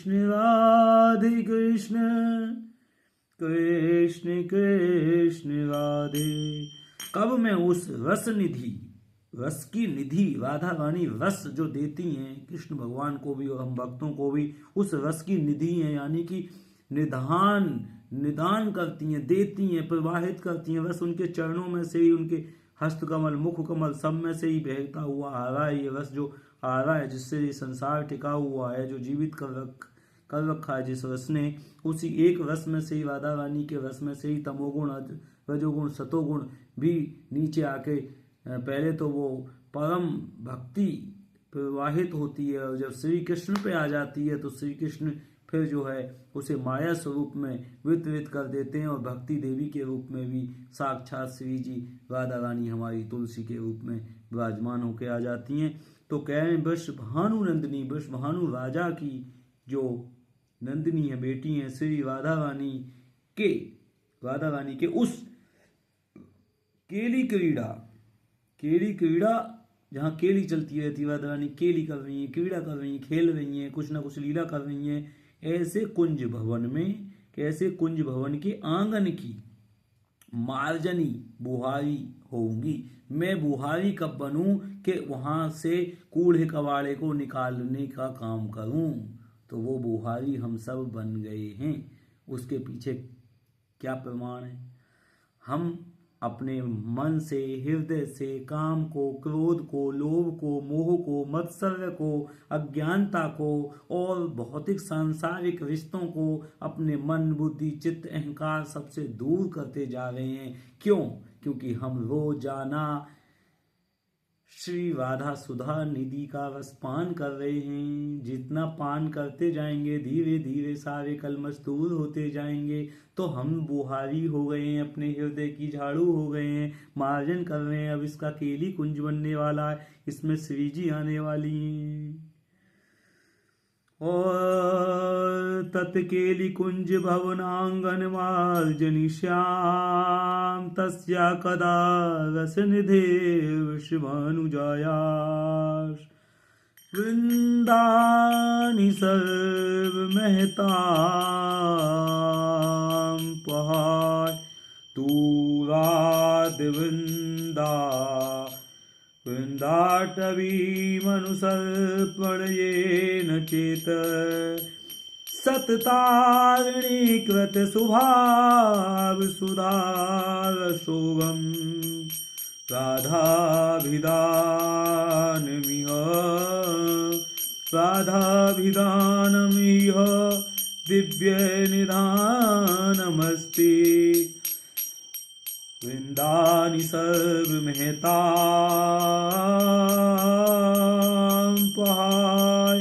राधे कृष्ण कृष्ण कृष्ण राधे। कब मैं उस रस निधि, रस की निधि राधा रानी रस जो देती हैं कृष्ण भगवान को भी और हम भक्तों को भी, उस रस की निधि है, यानी कि निदान करती हैं, देती हैं, प्रवाहित करती हैं। रस उनके चरणों में से ही, उनके हस्तकमल, मुख कमल सब में से ही बहता हुआ आ रहा है। ये रस जो आ रहा है, जिससे ये संसार टिका हुआ है, जो जीवित कर रखा है जिस रस ने, उसी एक रस में से ही, राधा रानी के रस में से ही तमोगुण, रजोगुण, सतोगुण भी नीचे आके पहले तो वो परम भक्ति प्रवाहित होती है, और जब श्री कृष्ण पे आ जाती है तो श्री कृष्ण फिर जो है उसे माया स्वरूप में वितरित कर देते हैं, और भक्ति देवी के रूप में भी साक्षात श्री जी राधा रानी हमारी तुलसी के रूप में विराजमान होकर आ जाती हैं। तो कह रहे हैं वृषभानु नंदिनी, वृषभानु राजा की जो नंदिनी है, बेटी है, श्री राधा रानी के उस केली क्रीड़ा जहाँ केली चलती रहती है, राधा रानी केली कर रही है, क्रीड़ा कर रही है, खेल रही है, कुछ ना कुछ लीला कर रही है, ऐसे कुंज भवन में, कैसे कुंज भवन के आंगन की मार्जनी बुहारी होंगी। मैं बुहारी कब बनूं कि वहां से कूढ़े कबाड़े को निकालने का काम करूं, तो वो बुहारी हम सब बन गए हैं। उसके पीछे क्या प्रमाण है? हम अपने मन से, हृदय से काम को, क्रोध को, लोभ को, मोह को, मत्सर्य को, अज्ञानता को और भौतिक सांसारिक रिश्तों को अपने मन, बुद्धि, चित्त, अहंकार सबसे दूर करते जा रहे हैं। क्यों? क्योंकि हम रोजाना श्री राधा सुधा निधि का रस पान कर रहे हैं। जितना पान करते जाएंगे धीरे धीरे सारे कलमश दूर होते जाएंगे, तो हम बुहारी हो गए हैं, अपने हृदय की झाड़ू हो गए हैं, मार्जन कर रहे हैं। अब इसका केली कुंज बनने वाला है, इसमें श्री जी आने वाली हैं। और तत्केली कुंज भवनांगन मार्जनी श्याम, तस्या कदा रस निधे वृषभानुजायाश। वृंदानि सर्व महताम पहाड़, तू राध वृंदा वृंदाटवी मनुसर्पण येन चेत। सततारिणी कृत सुभाव सुधारशोभम, राधाभिधानमिह दिव्य निधानमस्ति। वृंदानि सर्व महतां पहाय,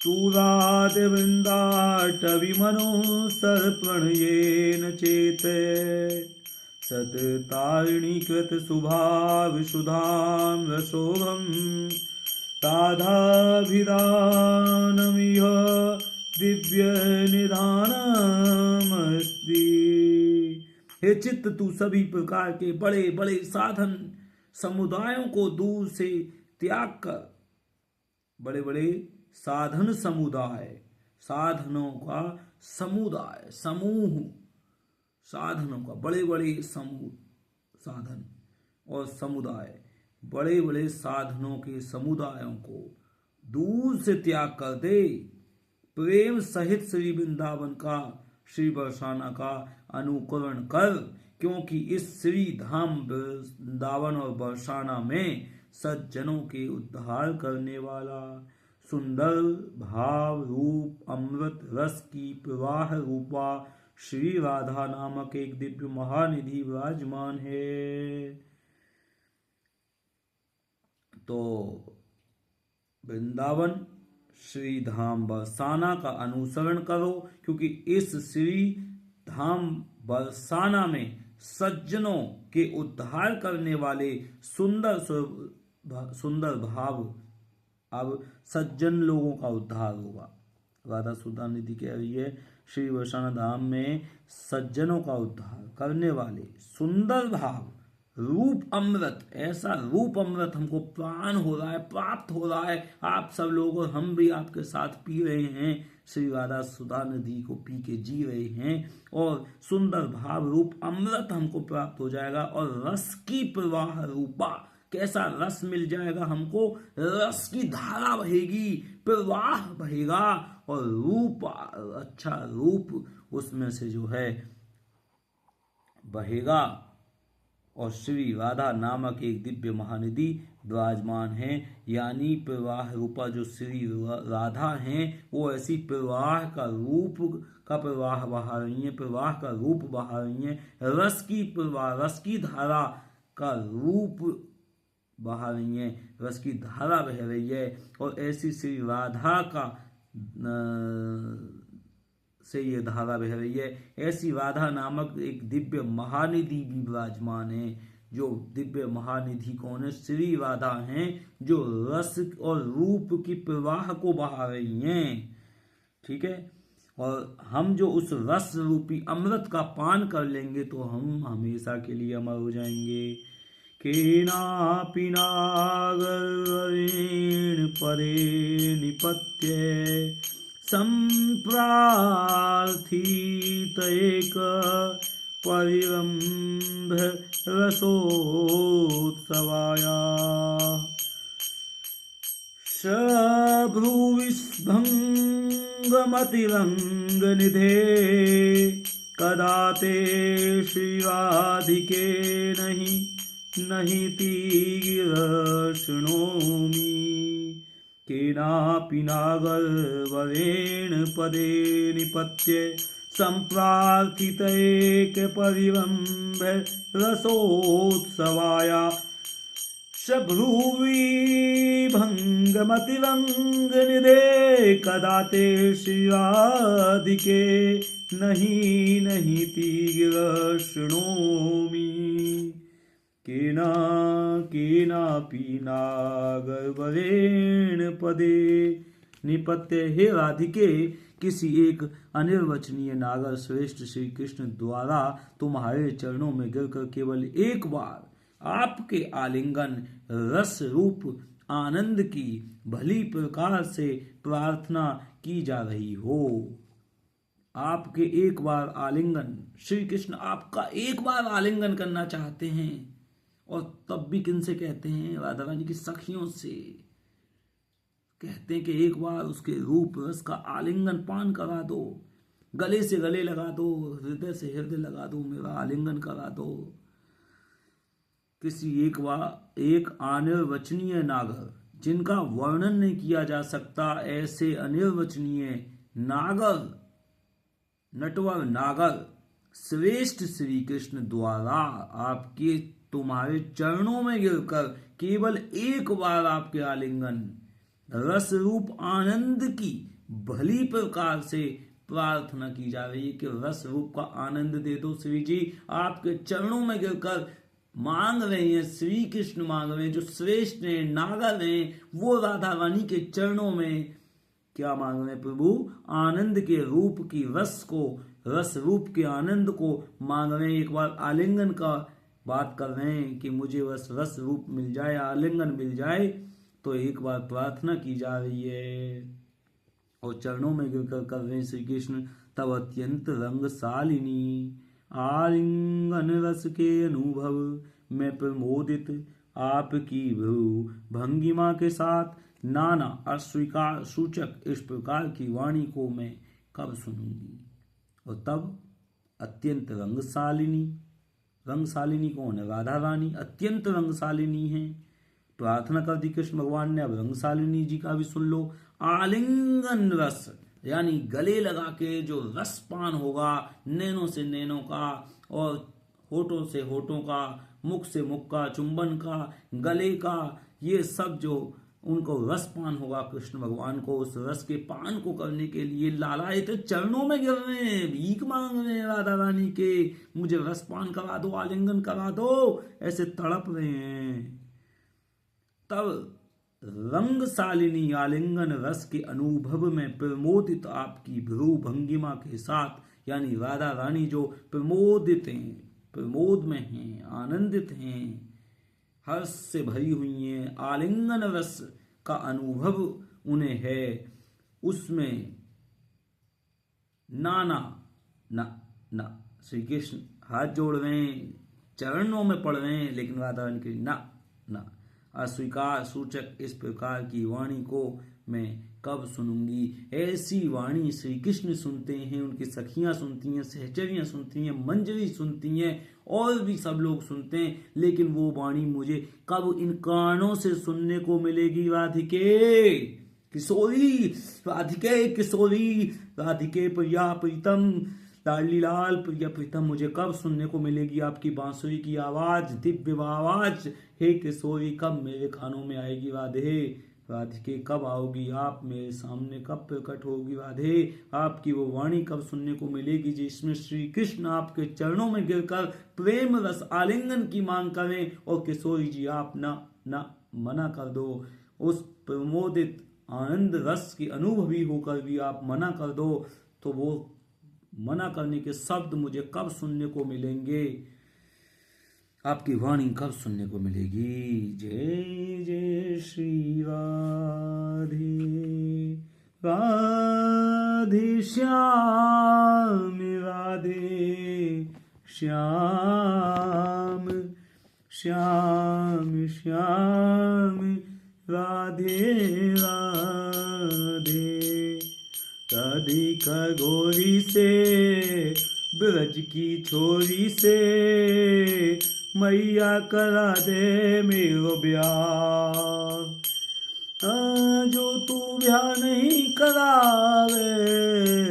तू राधे वृंदाटवी मनुसर्पण येन चेते। सततारिणी कृत सुभाव सुधाम रसोभम, राधाभिधानमिह दिव्य निधानमस्ति। हे चित्त, तू सभी प्रकार के बड़े बड़े साधन समुदायों को दूर से त्याग कर, बड़े बड़े साधन समुदाय, साधनों का समुदाय, समूह, साधनों का बड़े बड़े समूह, साधन और समुदाय, बड़े बड़े साधनों के समुदायों को दूर से त्याग कर दे। प्रेम सहित श्री वृंदावन का, श्री बरसाना का अनुकरण कर, क्योंकि इस श्री धाम वृंदावन और बरसाना में सज्जनों के उद्धार करने वाला सुंदर भाव रूप अमृत रस की प्रवाह रूपा श्री राधा नामक एक दिव्य महानिधि विराजमान है। तो वृंदावन श्री धाम बरसाना का अनुसरण करो, क्योंकि इस श्री धाम बरसाना में सज्जनों के उद्धार करने वाले सुंदर भाव, अब सज्जन लोगों का उद्धार होगा। राधा सुधा निधि कह रही है श्री बरसाना धाम में सज्जनों का उद्धार करने वाले सुंदर भाव रूप अमृत, ऐसा रूप अमृत हमको प्राण हो रहा है, प्राप्त हो रहा है। आप सब लोग और हम भी आपके साथ पी रहे हैं, श्री राधा सुधा नदी को पी के जी रहे हैं, और सुंदर भाव रूप अमृत हमको प्राप्त हो जाएगा। और रस की प्रवाह रूपा, कैसा रस मिल जाएगा हमको, रस की धारा बहेगी, प्रवाह बहेगा, और रूप, अच्छा रूप उसमें से जो है बहेगा। और श्री राधा नामक एक दिव्य महानिधि विराजमान है, यानी प्रवाह रूपा जो श्री राधा हैं वो ऐसी प्रवाह का रूप का प्रवाह बहा रही हैं, प्रवाह का रूप बहा रही हैं, रस की प्रवाह, रस की धारा का रूप बहा रही हैं, रस की धारा बह रही है। और ऐसी श्री राधा का से ये धारा बह रही है। ऐसी राधा नामक एक दिव्य महानिधि भी विराजमान है। जो दिव्य महानिधि कौन है? श्री राधा हैं, जो रस और रूप की प्रवाह को बहा रही हैं। ठीक है, और हम जो उस रस रूपी अमृत का पान कर लेंगे तो हम हमेशा के लिए अमर हो जाएंगे। केनापि नागरेण परे निपत्य संप्रार्थित एक परिरंभ रसोत्सवाया शभ्रुविस्भंगमतिरंगनिधे कदा ते श्रीराधिके नहीं तीर्षणोमि। केनापि नागरवरेण पदे निपत्य संप्रार्थित एक परिरंभ रसोत्सवाया शभ्रुविभंगमतिरंगनिधे कदा ते श्रीराधिके नहीं तीर्षणोमि। केनापि नागरवरेण पदे निपत्य, हे राधिके, किसी एक अनिर्वचनीय नागर श्रेष्ठ श्री कृष्ण द्वारा तुम्हारे चरणों में गिरकर केवल एक बार आपके आलिंगन रस रूप आनंद की भली प्रकार से प्रार्थना की जा रही हो। आपके एक बार आलिंगन, श्री कृष्ण आपका एक बार आलिंगन करना चाहते हैं, और तब भी किनसे कहते हैं? राधा रानी की सखियों से कहते हैं कि एक बार उसके रूप रस का आलिंगन पान करा दो, गले से गले लगा दो, हृदय से हृदय लगा दो, मेरा आलिंगन करा दो। किसी एक अनिर्वचनीय नागर, जिनका वर्णन नहीं किया जा सकता, ऐसे अनिर्वचनीय नागर, नटवर नागर श्रेष्ठ श्री कृष्ण द्वारा आपके तुम्हारे चरणों में गिरकर केवल एक बार आपके आलिंगन रस रूप आनंद की भली प्रकार से प्रार्थना की जा रही है कि रस रूप का आनंद दे दो श्री जी। आपके चरणों में गिरकर मांग रहे हैं, श्री कृष्ण मांग रहे हैं, जो श्रेष्ठ हैं, नागर हैं, वो राधा रानी के चरणों में क्या मांग रहे हैं प्रभु? आनंद के रूप की रस को, रस रूप के आनंद को मांग रहे हैं। एक बार आलिंगन का बात कर रहे हैं कि मुझे बस रस रूप मिल जाए, आलिंगन मिल जाए, तो एक बार प्रार्थना की जा रही है और चरणों में गिरकर कर रहे हैं श्री कृष्ण। तब अत्यंत रंगशालिनी आलिंगन रस के अनुभव में प्रमोदित आपकी भंगिमा के साथ नाना अस्वीकार सूचक इस प्रकार की वाणी को मैं कब सुनूंगी। और तब अत्यंत रंगशालिनी, रंगशालिनी कौन है? राधा रानी अत्यंत रंगशालिनी है। प्रार्थना कर दी कृष्ण भगवान ने, अब रंगशालिनी जी का भी सुन लो। आलिंगन रस, यानी गले लगा के जो रस पान होगा, नैनों से नैनों का और होठों से होठों का, मुख से मुख का, चुंबन का, गले का, ये सब जो उनको रस पान होगा कृष्ण भगवान को, उस रस के पान को करने के लिए लालायित चरणों में गिर रहे हैं, भीख मांग रहे हैं राधा रानी के, मुझे रस पान करा दो, आलिंगन करा दो, ऐसे तड़प रहे हैं। तब रंगशालिनी आलिंगन रस के अनुभव में प्रमोदित आपकी भ्रू भंगिमा के साथ, यानी राधा रानी जो प्रमोदित हैं, प्रमोद में हैं, आनंदित हैं, हर्ष से भरी हुई हैं, आलिंगन रस का अनुभव उन्हें है, उसमें नाना ना ना श्री कृष्ण हाथ जोड़ रहे हैं, चरणों में पड़ रहे हैं, लेकिन राधा रानी के ना ना अस्वीकार सूचक इस प्रकार की वाणी को मैं कब सुनूंगी। ऐसी वाणी श्री कृष्ण सुनते हैं, उनकी सखियां सुनती हैं, सहचरियां सुनती हैं, मंजरी सुनती हैं, और भी सब लोग सुनते हैं, लेकिन वो वाणी मुझे कब इन कानों से सुनने को मिलेगी। राधिके किशोरी, राधिके किशोरी, राधिके प्रिया प्रीतम, लाडली लाल प्रिया प्रीतम, मुझे कब सुनने को मिलेगी आपकी बांसुरी की आवाज, दिव्य आवाज। हे किशोरी, कब मेरे कानों में आएगी राधे, राधिके कब आओगी आप मेरे सामने, कब प्रकट होगी राधे, आपकी वो वाणी कब सुनने को मिलेगी जिसमें श्री कृष्ण आपके चरणों में गिरकर प्रेम रस आलिंगन की मांग करें, और किशोरी जी आप ना ना मना कर दो, उस प्रमोदित आनंद रस की अनुभवी होकर भी आप मना कर दो, तो वो मना करने के शब्द मुझे कब सुनने को मिलेंगे, आपकी वाणी कब सुनने को मिलेगी। जय जय श्री राधे, राधे श्याम, राधे श्याम, श्याम श्याम, राधे राधे। राधिका गोरी से, ब्रज की छोरी से, मैया करा दे मेरो ब्याह, जो तू ब्याह नहीं करावे,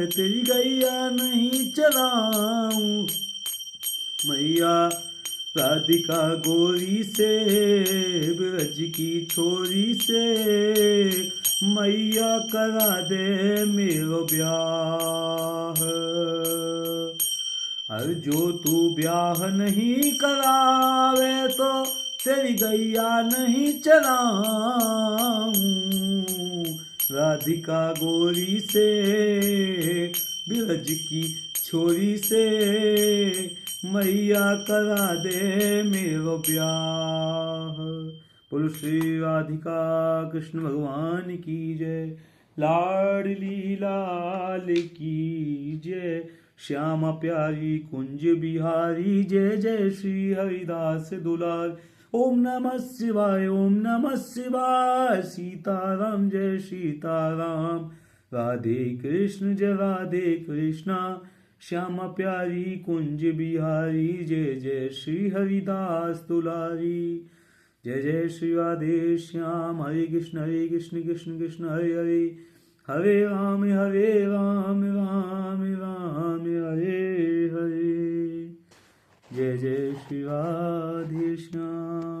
तेरी गैया नहीं चराऊं। मैया राधिका गोरी से, ब्रज की छोरी से, मैया करा दे मेरो ब्याह, और जो तू ब्याह नहीं करावे, तो तेरी गैया नहीं चराऊं। राधिका गोरी से, ब्रज की छोरी से, मैया करा दे मेरो ब्याह। बोलो श्री राधिका कृष्ण भगवान की जय, लाडली लाल की जय, श्यामा प्यारी कुंज बिहारी, जय जय श्री हरिदास दुलार। ओम नमः शिवाय, ओम नमः शिवाय, सीताराम जय सीताराम, राधे कृष्ण जय राधे कृष्णा, श्यामा प्यारी कुंज बिहारी, जय जय श्री हरिदास दुलारी। जय जय श्री राधे श्याम, हरे कृष्ण कृष्ण कृष्ण हरे हरे, हरे राम राम राम हरे हरे। जय जय श्री राधे श्याम।